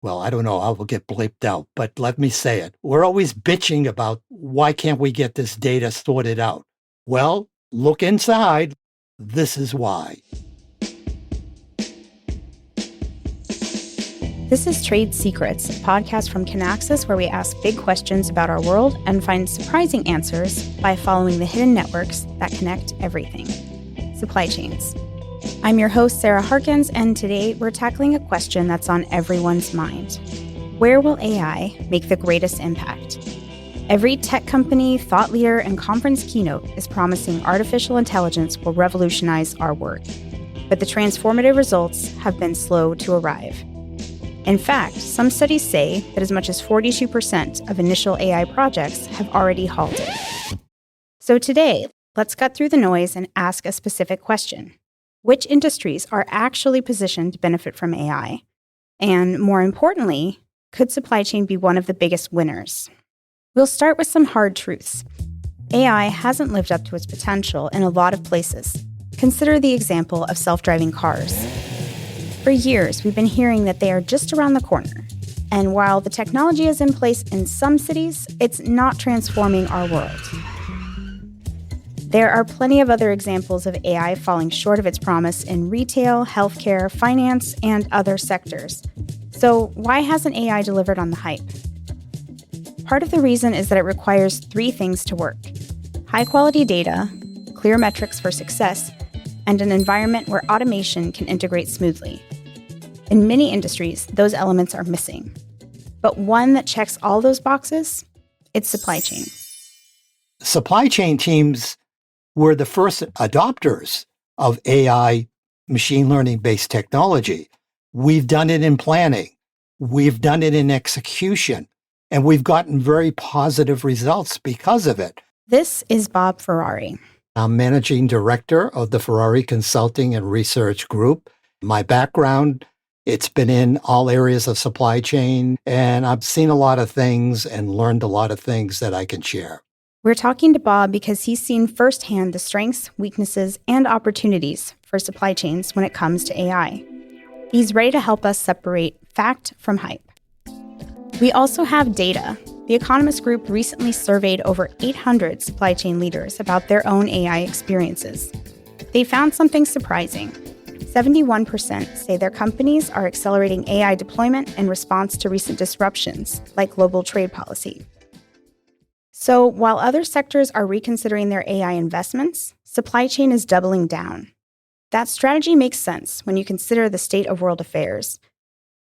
well, I don't know, I will get bleeped out, but let me say it. We're always bitching about why can't we get this data sorted out? Well, look inside. This is why. This is Trade Secrets, a podcast from Kinaxis where we ask big questions about our world and find surprising answers by following the hidden networks that connect everything. Supply chains. I'm your host, Sarah Harkins, and today we're tackling a question that's on everyone's mind. Where will AI make the greatest impact? Every tech company, thought leader, and conference keynote is promising artificial intelligence will revolutionize our work. But the transformative results have been slow to arrive. In fact, some studies say that as much as 42% of initial AI projects have already halted. So today, let's cut through the noise and ask a specific question. Which industries are actually positioned to benefit from AI? And more importantly, could supply chain be one of the biggest winners? We'll start with some hard truths. AI hasn't lived up to its potential in a lot of places. Consider the example of self-driving cars. For years, we've been hearing that they are just around the corner. And while the technology is in place in some cities, it's not transforming our world. There are plenty of other examples of AI falling short of its promise in retail, healthcare, finance, and other sectors. So why hasn't AI delivered on the hype? Part of the reason is that it requires three things to work: high-quality data, clear metrics for success, and an environment where automation can integrate smoothly. In many industries, those elements are missing. But one that checks all those boxes, it's supply chain. Supply chain teams were the first adopters of AI machine learning-based technology. We've done it in planning. We've done it in execution. And we've gotten very positive results because of it. This is Bob Ferrari. I'm managing director of the Ferrari Consulting and Research Group. My background, it's been in all areas of supply chain, and I've seen a lot of things and learned a lot of things that I can share. We're talking to Bob because he's seen firsthand the strengths, weaknesses, and opportunities for supply chains when it comes to AI. He's ready to help us separate fact from hype. We also have data. The Economist Group recently surveyed over 800 supply chain leaders about their own AI experiences. They found something surprising. 71% say their companies are accelerating AI deployment in response to recent disruptions, like global trade policy. So while other sectors are reconsidering their AI investments, supply chain is doubling down. That strategy makes sense when you consider the state of world affairs.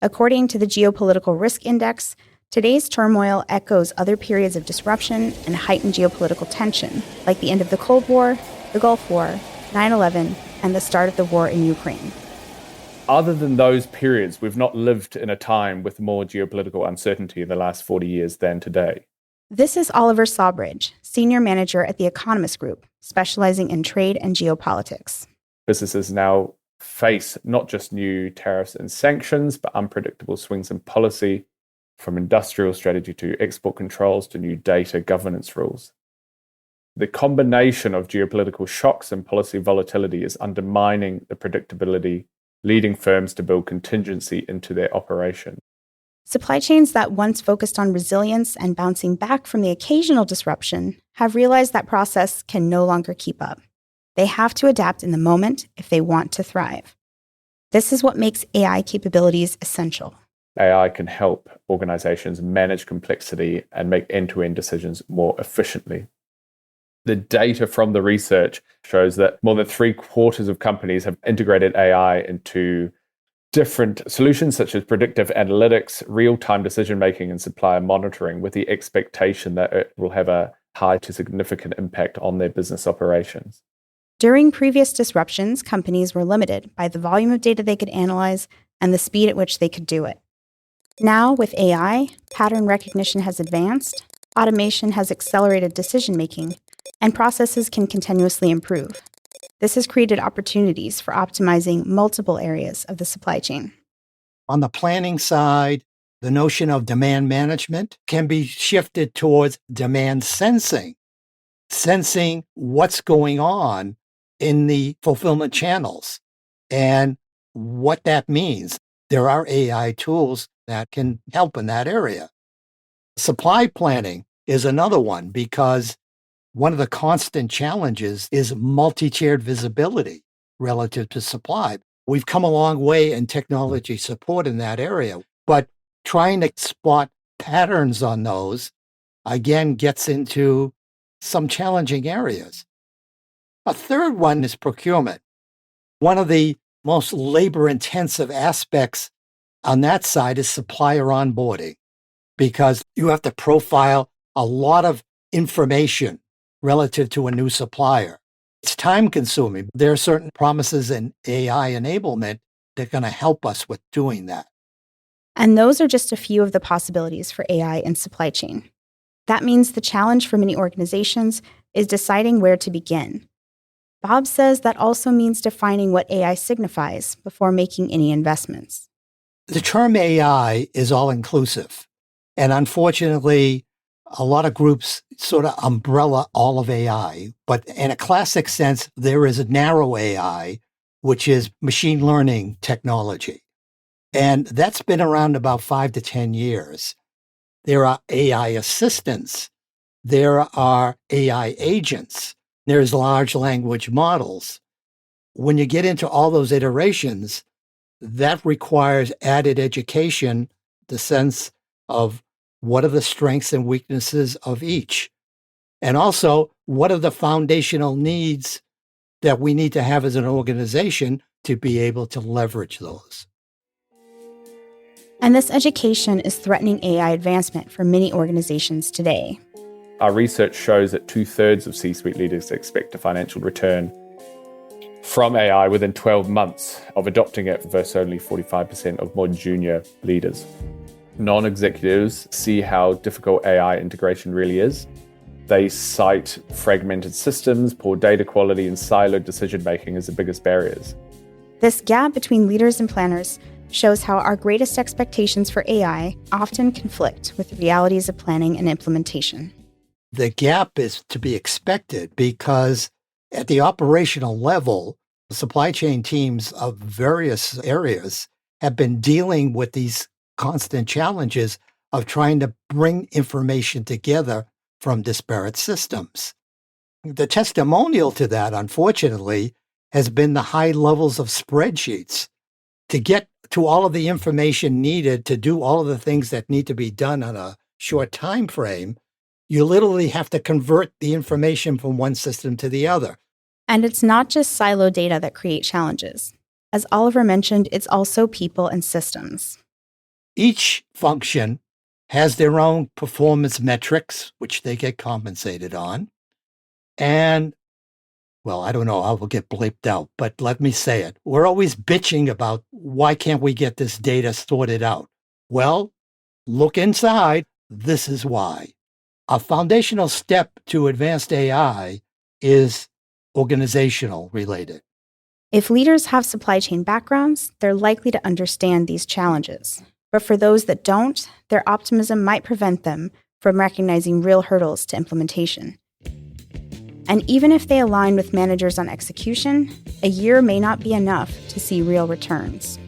According to the Geopolitical Risk Index, today's turmoil echoes other periods of disruption and heightened geopolitical tension, like the end of the Cold War, the Gulf War, 9/11, and the start of the war in Ukraine. Other than those periods, we've not lived in a time with more geopolitical uncertainty in the last 40 years than today. This is Oliver Sawbridge, Senior Manager at the Economist Group, specializing in trade and geopolitics. Businesses now face not just new tariffs and sanctions, but unpredictable swings in policy, from industrial strategy to export controls to new data governance rules. The combination of geopolitical shocks and policy volatility is undermining the predictability, leading firms to build contingency into their operation. Supply chains that once focused on resilience and bouncing back from the occasional disruption have realized that process can no longer keep up. They have to adapt in the moment if they want to thrive. This is what makes AI capabilities essential. AI can help organizations manage complexity and make end-to-end decisions more efficiently. The data from the research shows that more than 3/4 of companies have integrated AI into different solutions such as predictive analytics, real-time decision-making, and supplier monitoring, with the expectation that it will have a high to significant impact on their business operations. During previous disruptions, companies were limited by the volume of data they could analyze and the speed at which they could do it. Now, with AI, pattern recognition has advanced, automation has accelerated decision-making, and processes can continuously improve. This has created opportunities for optimizing multiple areas of the supply chain. On the planning side, the notion of demand management can be shifted towards demand sensing, sensing what's going on in the fulfillment channels and what that means. There are AI tools that can help in that area. Supply planning is another one because one of the constant challenges is multi-tiered visibility relative to supply. We've come a long way in technology support in that area, but trying to spot patterns on those, again, gets into some challenging areas. A third one is procurement. One of the most labor-intensive aspects on that side is supplier onboarding, because you have to profile a lot of information relative to a new supplier. It's time-consuming. There are certain promises in AI enablement that are going to help us with doing that. And those are just a few of the possibilities for AI in supply chain. That means the challenge for many organizations is deciding where to begin. Bob says that also means defining what AI signifies before making any investments. The term AI is all-inclusive. And unfortunately, a lot of groups sort of umbrella all of AI. But in a classic sense, there is a narrow AI, which is machine learning technology. And that's been around about 5 to 10 years. There are AI assistants. There are AI agents. There's large language models. When you get into all those iterations, that requires added education, the sense of what are the strengths and weaknesses of each. And also, what are the foundational needs that we need to have as an organization to be able to leverage those. And this education is threatening AI advancement for many organizations today. Our research shows that 2/3 of C-suite leaders expect a financial return from AI within 12 months of adopting it versus only 45% of more junior leaders. Non-executives see how difficult AI integration really is. They cite fragmented systems, poor data quality, and siloed decision-making as the biggest barriers. This gap between leaders and planners shows how our greatest expectations for AI often conflict with the realities of planning and implementation. The gap is to be expected because at the operational level, the supply chain teams of various areas have been dealing with these constant challenges of trying to bring information together from disparate systems. The testimonial to that, unfortunately, has been the high levels of spreadsheets. To get to all of the information needed to do all of the things that need to be done on a short time frame, you literally have to convert the information from one system to the other. And it's not just silo data that create challenges. As Oliver mentioned, it's also people and systems. Each function has their own performance metrics, which they get compensated on. And, well, I don't know, I will get bleeped out, but let me say it. We're always bitching about why can't we get this data sorted out? Well, look inside. This is why. A foundational step to advanced AI is organizational related. If leaders have supply chain backgrounds, they're likely to understand these challenges. But for those that don't, their optimism might prevent them from recognizing real hurdles to implementation. And even if they align with managers on execution, a year may not be enough to see real returns.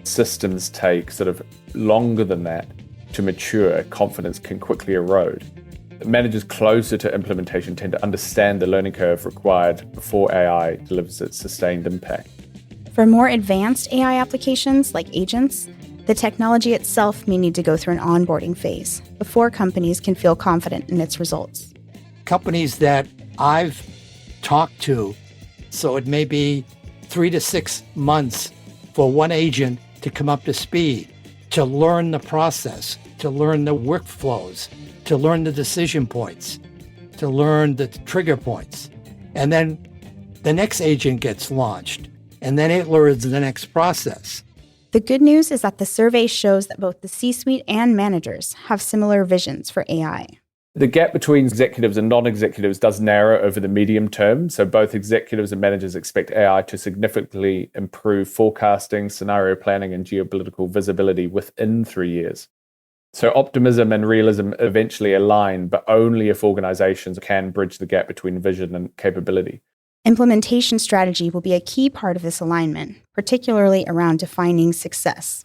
Systems take sort of longer than that to mature. Confidence can quickly erode. Managers closer to implementation tend to understand the learning curve required before AI delivers its sustained impact. For more advanced AI applications like agents, the technology itself may need to go through an onboarding phase before companies can feel confident in its results. Companies that I've talked to, so it may be 3 to 6 months for one agent to come up to speed, to learn the process, to learn the workflows, to learn the decision points, to learn the trigger points. And then the next agent gets launched, and then it learns the next process. The good news is that the survey shows that both the C-suite and managers have similar visions for AI. The gap between executives and non-executives does narrow over the medium term, so both executives and managers expect AI to significantly improve forecasting, scenario planning, and geopolitical visibility within 3 years. So optimism and realism eventually align, but only if organizations can bridge the gap between vision and capability. Implementation strategy will be a key part of this alignment, particularly around defining success.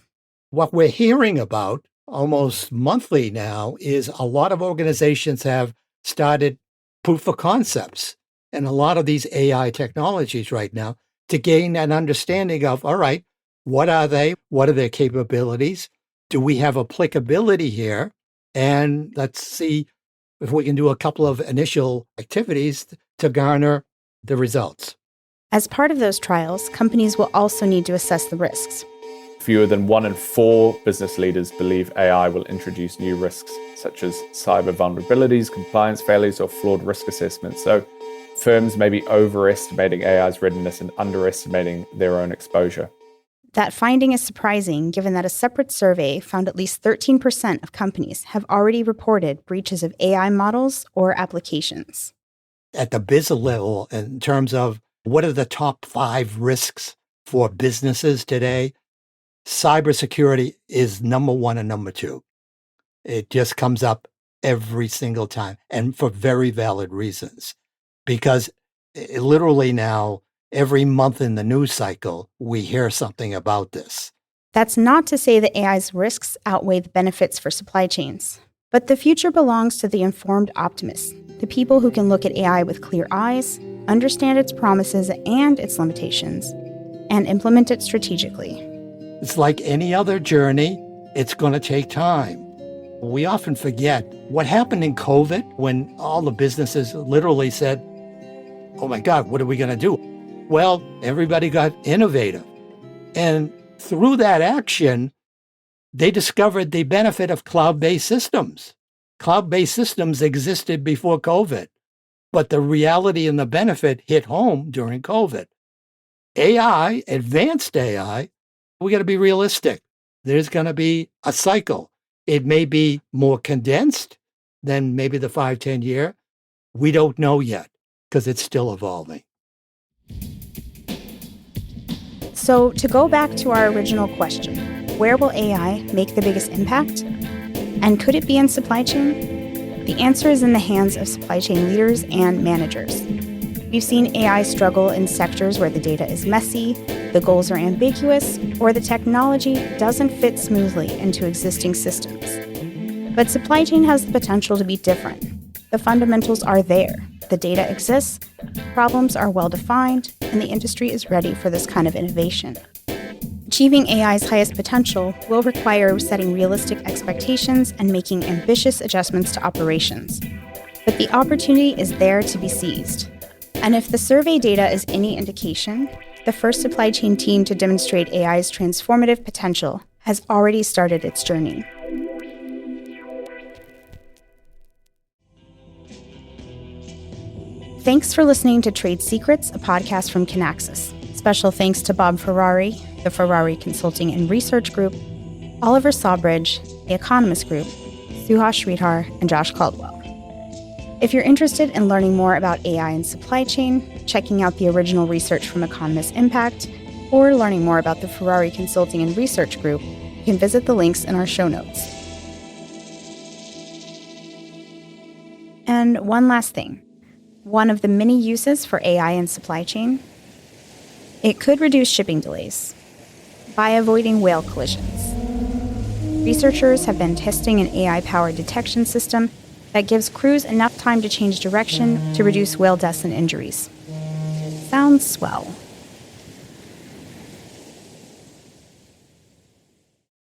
What we're hearing about almost monthly now is a lot of organizations have started proof of concepts and a lot of these AI technologies right now to gain an understanding of, all right, what are they? What are their capabilities? Do we have applicability here? And let's see if we can do a couple of initial activities to garner the results. As part of those trials, companies will also need to assess the risks. Fewer than 1 in 4 business leaders believe AI will introduce new risks, such as cyber vulnerabilities, compliance failures, or flawed risk assessments. So firms may be overestimating AI's readiness and underestimating their own exposure. That finding is surprising, given that a separate survey found at least 13% of companies have already reported breaches of AI models or applications. At the business level, in terms of what are the top 5 risks for businesses today, cybersecurity is number 1 and number 2. It just comes up every single time, and for very valid reasons. Because literally now, every month in the news cycle, we hear something about this. That's not to say that AI's risks outweigh the benefits for supply chains. But the future belongs to the informed optimists, the people who can look at AI with clear eyes, understand its promises and its limitations, and implement it strategically. It's like any other journey, it's going to take time. We often forget what happened in COVID when all the businesses literally said, oh my God, what are we going to do? Well, everybody got innovative. And through that action, they discovered the benefit of cloud-based systems. Cloud-based systems existed before COVID, but the reality and the benefit hit home during COVID. AI, advanced AI, we got to be realistic. There's going to be a cycle. It may be more condensed than maybe the 5-10 year. We don't know yet because it's still evolving. So to go back to our original question, where will AI make the biggest impact? And could it be in supply chain? The answer is in the hands of supply chain leaders and managers. We've seen AI struggle in sectors where the data is messy, the goals are ambiguous, or the technology doesn't fit smoothly into existing systems. But supply chain has the potential to be different. The fundamentals are there. The data exists, problems are well-defined, and the industry is ready for this kind of innovation. Achieving AI's highest potential will require setting realistic expectations and making ambitious adjustments to operations. But the opportunity is there to be seized. And if the survey data is any indication, the first supply chain team to demonstrate AI's transformative potential has already started its journey. Thanks for listening to Trade Secrets, a podcast from Kinaxis. Special thanks to Bob Ferrari, the Ferrari Consulting and Research Group, Oliver Sawbridge, the Economist Group, Suhash Sridhar, and Josh Caldwell. If you're interested in learning more about AI and supply chain, checking out the original research from Economist Impact, or learning more about the Ferrari Consulting and Research Group, you can visit the links in our show notes. And one last thing. One of the many uses for AI in supply chain, it could reduce shipping delays by avoiding whale collisions. Researchers have been testing an AI-powered detection system that gives crews enough time to change direction to reduce whale deaths and injuries. Sounds swell.